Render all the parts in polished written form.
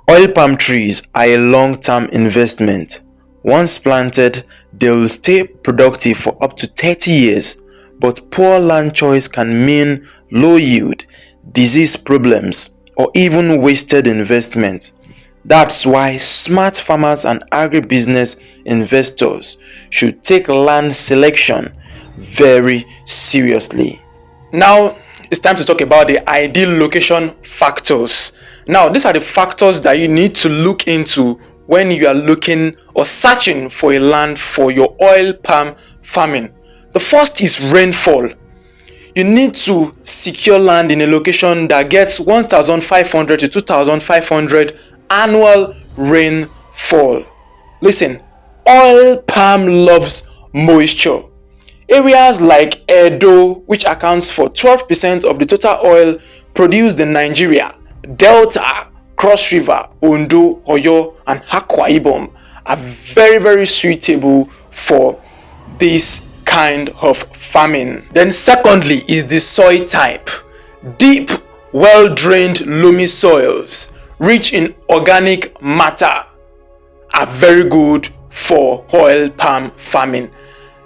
Oil palm trees are a long-term investment. Once planted, they will stay productive for up to 30 years, but poor land choice can mean low yield, disease problems, or even wasted investment. That's why smart farmers and agribusiness investors should take land selection very seriously. Now it's time to talk about the ideal location factors. Now, these are the factors that you need to look into when you are looking or searching for a land for your oil palm farming. The first is rainfall. You need to secure land in a location that gets 1,500 to 2,500 annual rainfall. Listen, oil palm loves moisture. Areas like Edo, which accounts for 12% of the total oil produced in Nigeria, Delta, Cross River, Ondo, Oyo, and Akwa Ibom are very suitable for this kind of farming. Then secondly is the soil type. Deep, well-drained loamy soils rich in organic matter are very good for oil palm farming.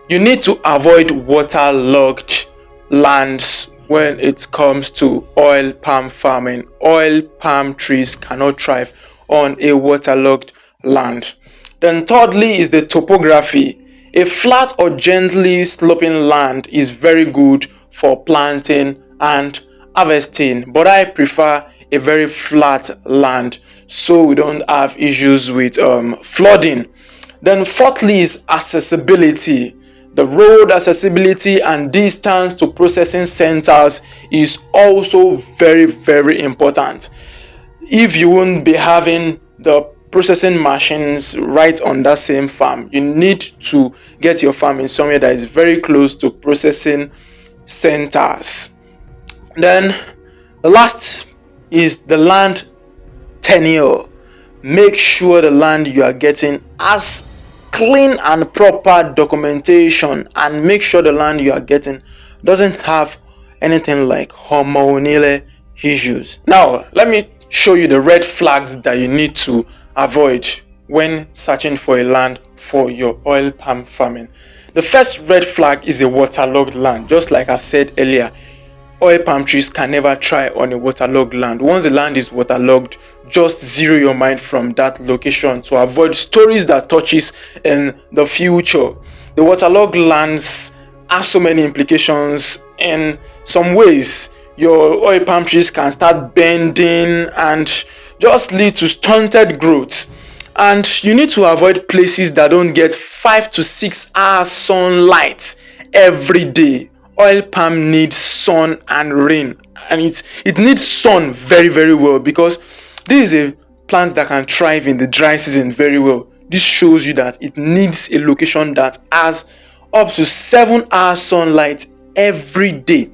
You need to avoid waterlogged lands when it comes to oil palm farming. Oil palm trees cannot thrive on a waterlogged land. Then thirdly is the topography. A flat or gently sloping land is very good for planting and harvesting, but I prefer a very flat land so we don't have issues with flooding. Then fourthly is accessibility. The road accessibility and distance to processing centers is also very important. If you won't be having the processing machines right on that same farm, you need to get your farm in somewhere that is very close to processing centers. Then the last is the land tenure. Make sure the land you are getting has clean and proper documentation, and make sure the land you are getting doesn't have anything like hormonal issues. Now let me show you the red flags that you need to avoid when searching for a land for your oil palm farming. The first red flag is a waterlogged land. Just like I've said earlier, oil palm trees can never thrive on a waterlogged land. Once the land is waterlogged, just zero your mind from that location to avoid stories that touches in the future. The waterlogged lands have so many implications. In some ways, your oil palm trees can start bending and just lead to stunted growth. And you need to avoid places that don't get 5 to 6 hours sunlight every day. Oil palm needs sun and rain, and it needs sun very well, because this is a plant that can thrive in the dry season very well. This shows you that it needs a location that has up to 7 hours sunlight every day.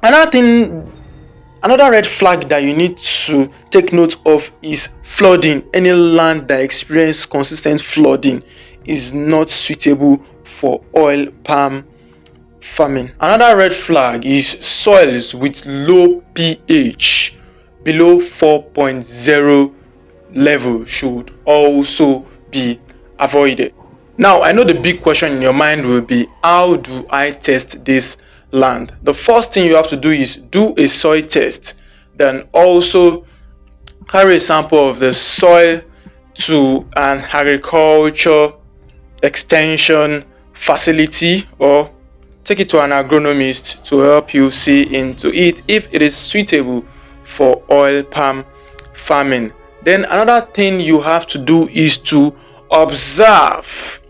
Another red flag that you need to take note of is flooding. Any land that experiences consistent flooding is not suitable for oil palm farming. Another red flag is soils with low pH. Below 4.0 level should also be avoided. Now, I know the big question in your mind will be, how do I test this land? The first thing you have to do is do a soil test. Then also carry a sample of the soil to an agriculture extension facility, or take it to an agronomist to help you see into it if it is suitable for oil palm farming. Then another thing you have to do is to observe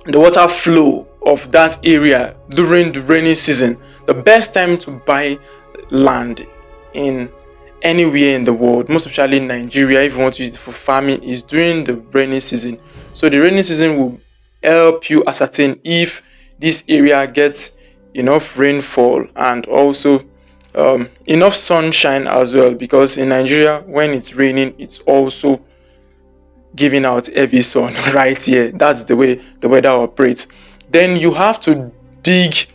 the water flow of that area during the rainy season. The best time to buy land in anywhere in the world, most especially in Nigeria, if you want to use it for farming, is during the rainy season. So the rainy season will help you ascertain if this area gets enough rainfall and also enough sunshine as well, because in Nigeria, when it's raining, it's also giving out heavy sun right here. That's the way the weather operates. Then you have to dig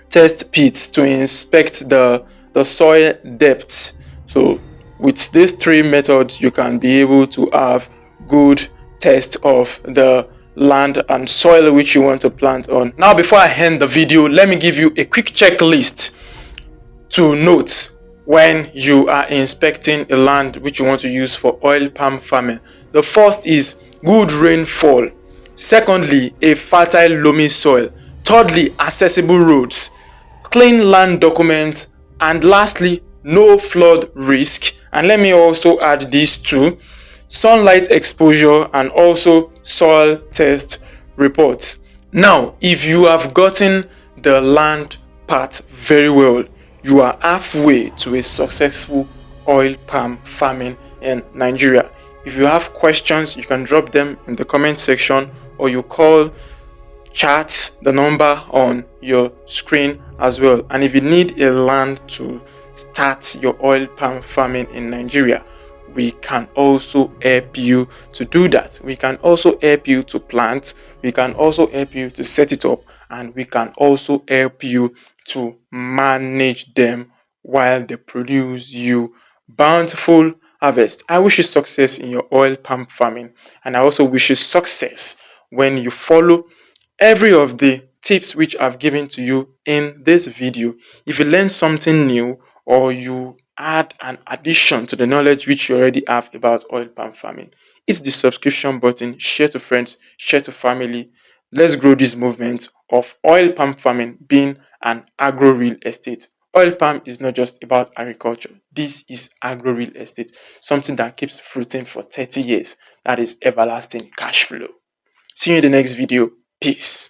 test pits to inspect the soil depth. So With these three methods, you can be able to have good test of the land and soil which you want to plant on. Now, before I end the video, let me give you a quick checklist to note when you are inspecting a land which you want to use for oil palm farming. The first is good rainfall. Secondly, a fertile loamy soil. Thirdly, accessible roads, clean land documents, and lastly, no flood risk. And let me also add these two: sunlight exposure and also soil test reports. Now, if you have gotten the land part very well, you are halfway to a successful oil palm farming in Nigeria. If you have questions, you can drop them in the comment section, or you call, chat the number on your screen as well. And if you need a land to start your oil palm farming in Nigeria, we can also help you to do that. We can also help you to plant, we can also help you to set it up, and we can also help you to manage them while they produce you bountiful harvest. I wish you success in your oil palm farming, and I also wish you success when you follow every of the tips which I've given to you in this video. If you learn something new, or you add an addition to the knowledge which you already have about oil palm farming, hit the subscription button, share to friends, share to family. Let's grow this movement of oil palm farming being an agro real estate. Oil palm is not just about agriculture. This is agro real estate, something that keeps fruiting for 30 years. That is everlasting cash flow. See you in the next video. Peace.